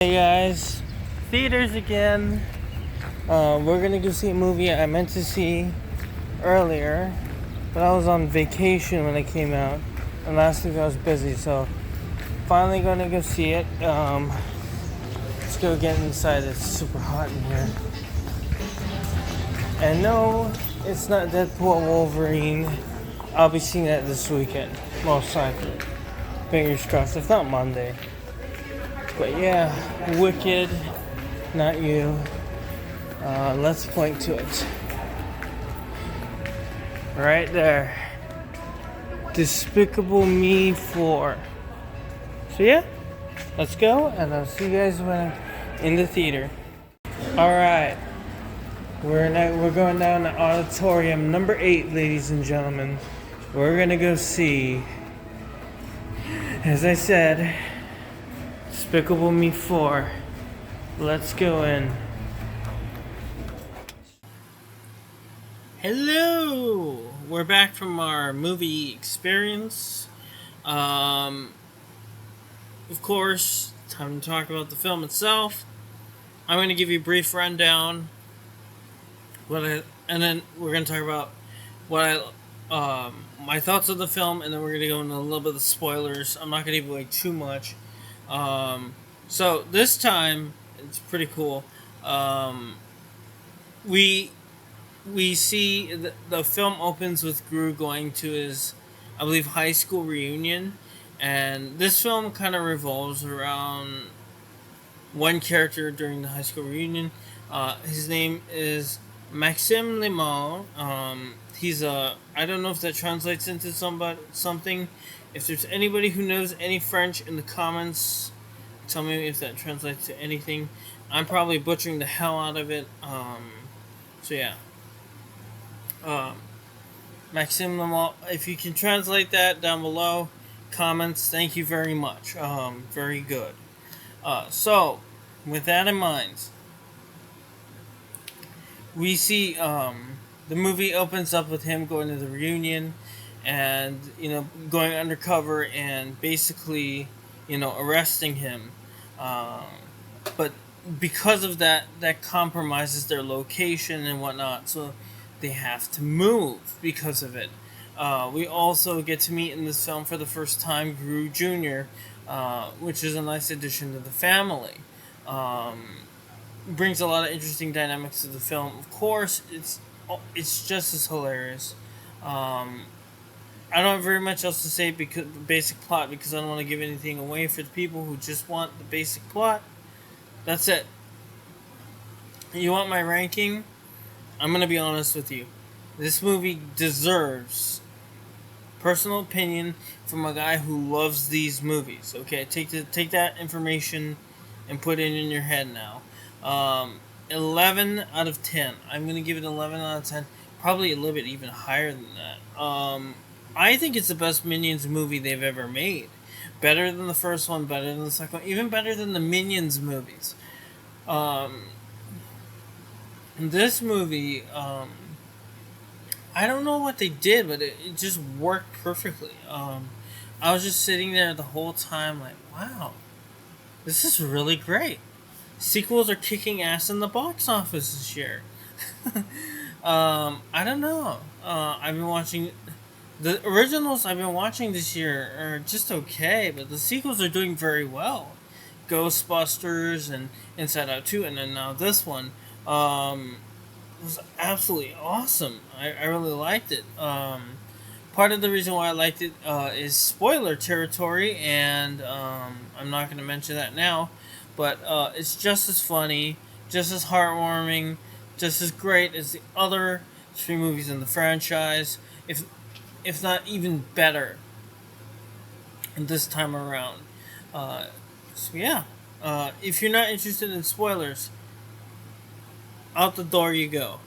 Hey guys, theaters again. We're gonna go see a movie I meant to see earlier, but I was on vacation when it came out, and last week I was busy, so finally gonna go see it. Let's go get inside. It's super hot in here. And no, it's not Deadpool Wolverine. I'll be seeing that this weekend, most likely. Fingers crossed, if not Monday. But yeah, Wicked, not you. Let's point to it. Right there. Despicable Me 4. So yeah, let's go, and I'll see you guys when I'm in the theater. Alright, we're going down to auditorium number 8, ladies and gentlemen. We're gonna go see, as I said, Despicable Me 4. Let's go in. Hello! We're back from our movie experience. Of course, time to talk about the film itself. I'm going to give you a brief rundown, and then we're going to talk about my thoughts of the film, and then we're going to go into a little bit of the spoilers. I'm not going to give away too much. So this time, it's pretty cool. We see the film opens with Gru going to his, I believe, high school reunion, and this film kind of revolves around one character during the high school reunion. His name is Maxime Lemon. He's a, I don't know if that translates into something. If there's anybody who knows any French in the comments, tell me if that translates to anything. I'm probably butchering the hell out of it. So yeah. Maxime Lemont, if you can translate that down below, comments, thank you very much. Very good. So, with that in mind, we see the movie opens up with him going to the reunion and, going undercover and basically, arresting him. But because of that, that compromises their location and whatnot. So they have to move because of it. We also get to meet in this film for the first time Gru Jr., which is a nice addition to the family. Brings a lot of interesting dynamics to the film. Of course, it's just as hilarious. I don't have very much else to say because the basic plot, because I don't want to give anything away for the people who just want the basic plot. That's it. You want my ranking? I'm going to be honest with you. This movie deserves personal opinion from a guy who loves these movies. Okay, take that information and put it in your head now. 11 out of 10. I'm going to give it 11 out of 10. Probably a little bit even higher than that. I think it's the best Minions movie they've ever made. Better than the first one, better than the second one, even better than the Minions movies. This movie, I don't know what they did, but it just worked perfectly. I was just sitting there the whole time like, wow, this is really great. Sequels are kicking ass in the box office this year. I don't know. I've been watching the originals. I've been watching this year are just okay, but the sequels are doing very well. Ghostbusters and Inside Out 2, and then now this one was absolutely awesome. I really liked it. Part of the reason why I liked it is spoiler territory, and I'm not going to mention that now, but it's just as funny, just as heartwarming, just as great as the other 3 movies in the franchise, if not even better this time around. So yeah, if you're not interested in spoilers, out the door you go.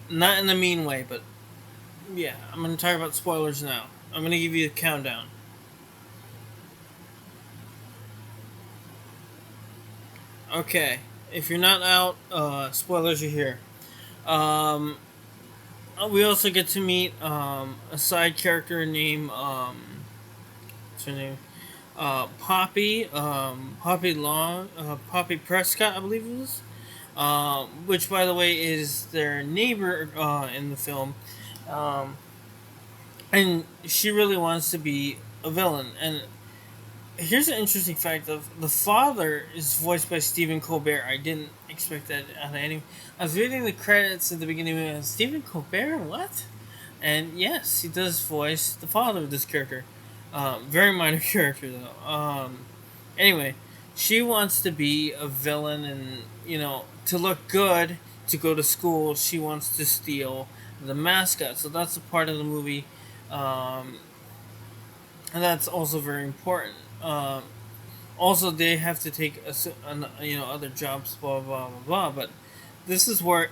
Not in a mean way, but yeah, I'm going to talk about spoilers now. I'm going to give you a countdown. Okay, if you're not out, spoilers are here. We also get to meet a side character named what's her name? Poppy Prescott, I believe it was. Which, by the way, is their neighbor in the film. Um, and she really wants to be a villain. And here's an interesting fact: of the father is voiced by Stephen Colbert. I didn't expect that out of any. I was reading the credits at the beginning and Stephen Colbert, what? And yes, he does voice the father of this character. Very minor character though. Anyway, she wants to be a villain and to look good to go to school. She wants to steal the mascot. So that's a part of the movie, um, and that's also very important. Also, they have to take other jobs, blah blah blah blah. But this is where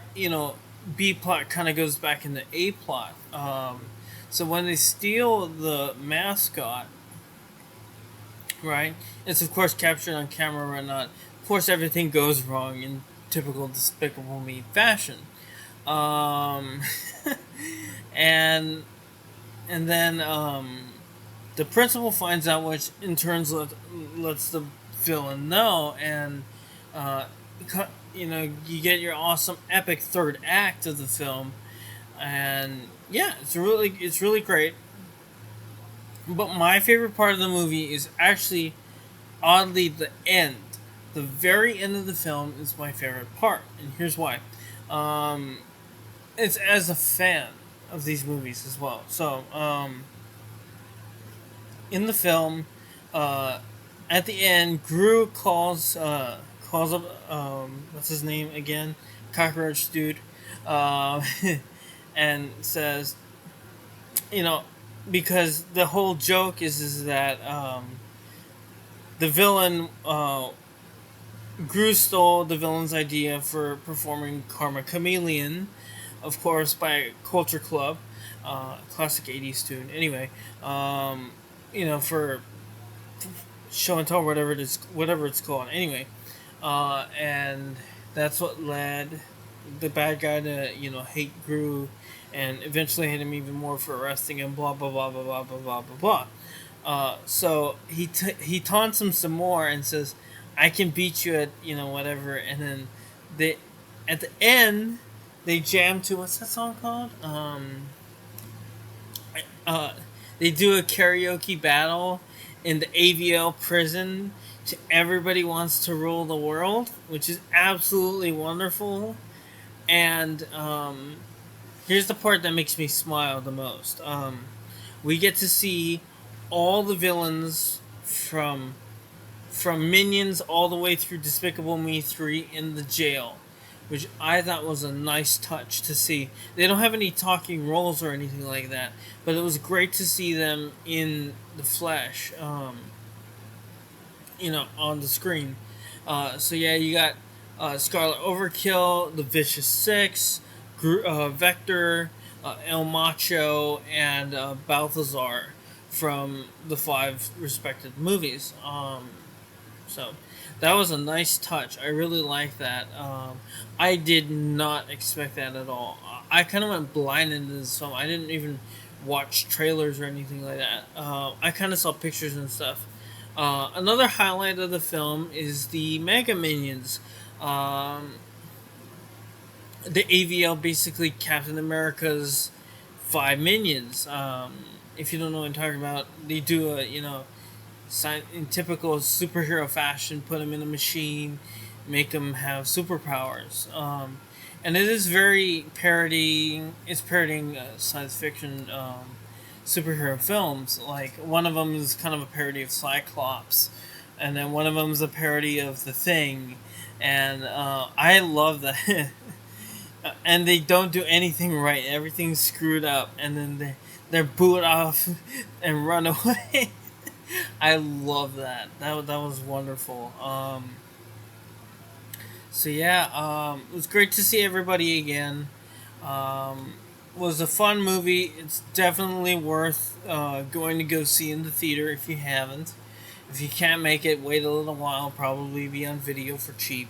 B plot kind of goes back into A plot. So when they steal the mascot, right? It's of course captured on camera and not. Of course, everything goes wrong in typical Despicable Me fashion. Um, and and then the principal finds out, which in turn lets the villain know, and uh, you get your awesome epic third act of the film, and yeah, it's really great. But my favorite part of the movie is actually oddly the end. The very end of the film is my favorite part, and here's why. Um, it's as a fan of these movies as well. So in the film, uh, at the end, Gru calls up what's his name again, cockroach dude, uh, and says, you know, because the whole joke is that the villain Gru stole the villain's idea for performing Karma Chameleon, of course, by Culture Club, classic '80s tune. Anyway, for show and tell, whatever it's called. Anyway, and that's what led the bad guy to hate Gru, and eventually hate him even more for arresting him. Blah blah blah blah blah blah blah blah blah. So he taunts him some more and says, "I can beat you at whatever." And then they, at the end, they jam to what's that song called? Uh, they do a karaoke battle in the AVL prison to "Everybody Wants to Rule the World," which is absolutely wonderful. And here's the part that makes me smile the most. We get to see all the villains from Minions all the way through Despicable Me 3 in the jail, which I thought was a nice touch to see. They don't have any talking roles or anything like that, but it was great to see them in the flesh, on the screen. So yeah, you got Scarlet Overkill, the Vicious Six, Vector, El Macho, and Balthazar from the five respective movies. So that was a nice touch. I really like that. I did not expect that at all. I kind of went blind into this film. I didn't even watch trailers or anything like that. I kind of saw pictures and stuff. Another highlight of the film is the Mega Minions. Um, the AVL, basically Captain America's five minions. If you don't know what I'm talking about, they do a in typical superhero fashion, put them in a machine, make them have superpowers. And it is very parodying. It's parodying science fiction superhero films. Like one of them is kind of a parody of Cyclops, and then one of them is a parody of The Thing, and I love that. And they don't do anything right. Everything's screwed up, and then they're booed off and run away. I love that. That was wonderful. So yeah, it was great to see everybody again. Was a fun movie. It's definitely worth going to go see in the theater if you haven't. If you can't make it, wait a little while. Probably be on video for cheap.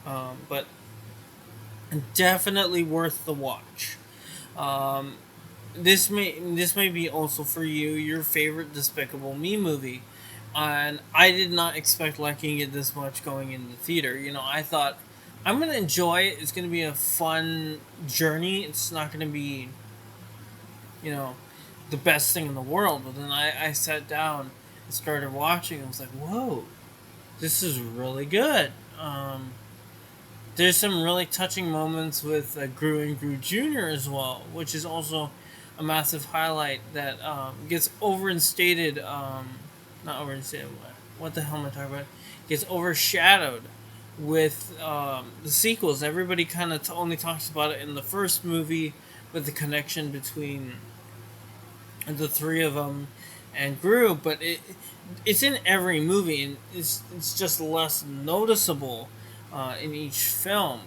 But definitely worth the watch. Um, this may be also for you your favorite Despicable Me movie, and I did not expect liking it this much going in the theater. I thought I'm gonna enjoy it. It's gonna be a fun journey. It's not gonna be, you know, the best thing in the world. But then I sat down and started watching. I was like, whoa, this is really good. There's some really touching moments with Gru and Gru Jr. as well, which is also a massive highlight that gets overstated. Not overstated. What the hell am I talking about? Gets overshadowed with the sequels. Everybody kind of only talks about it in the first movie with the connection between the three of them and Gru, but it's in every movie, and it's just less noticeable in each film.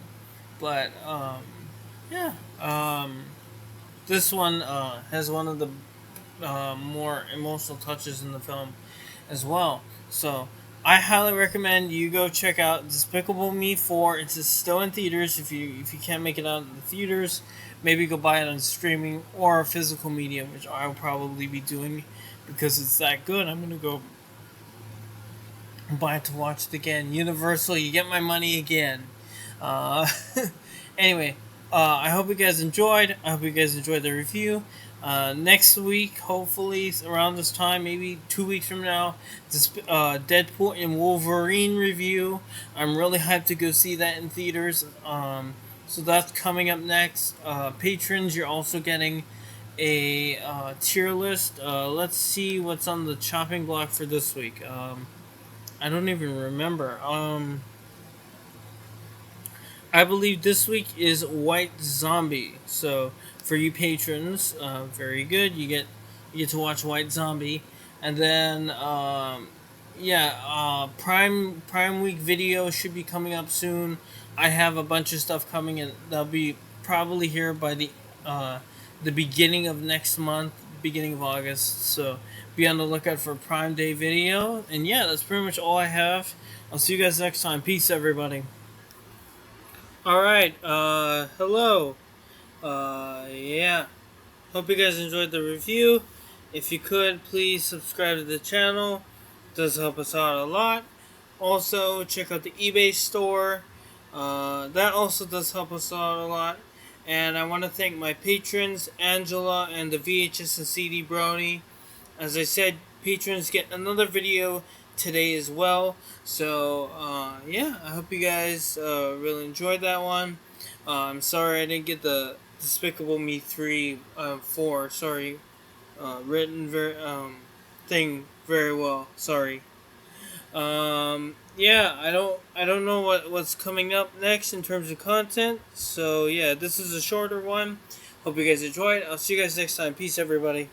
But yeah, this one has one of the more emotional touches in the film as well. So I highly recommend you go check out Despicable Me 4. It's still in theaters. If you can't make it out in the theaters, maybe go buy it on streaming or physical media, which I'll probably be doing because it's that good. I'm gonna go buy it to watch it again. Universal, you get my money again. Uh, anyway, I hope you guys enjoyed. I hope you guys enjoyed the review. Next week, hopefully around this time, maybe 2 weeks from now, this Deadpool and Wolverine review. I'm really hyped to go see that in theaters. So that's coming up next. Patrons, you're also getting a tier list. Let's see what's on the chopping block for this week. I don't even remember. I believe this week is White Zombie. So for you patrons, very good. You get to watch White Zombie, and then yeah, Prime Week video should be coming up soon. I have a bunch of stuff coming, and they'll be probably here by the beginning of next month, beginning of August. So be on the lookout for Prime Day video. And yeah, that's pretty much all I have. I'll see you guys next time. Peace, everybody. All right. Hello. Yeah. Hope you guys enjoyed the review. If you could, please subscribe to the channel. It does help us out a lot. Also, check out the eBay store. That also does help us out a lot. And I want to thank my patrons, Angela and the VHS and CD Brony. As I said, patrons get another video today as well. So, yeah, I hope you guys really enjoyed that one. I'm sorry I didn't get the Despicable Me 3, 4, sorry, written thing very well. Sorry. Yeah, I don't know what's coming up next in terms of content. So yeah, this is a shorter one. Hope you guys enjoyed. I'll see you guys next time. Peace, everybody.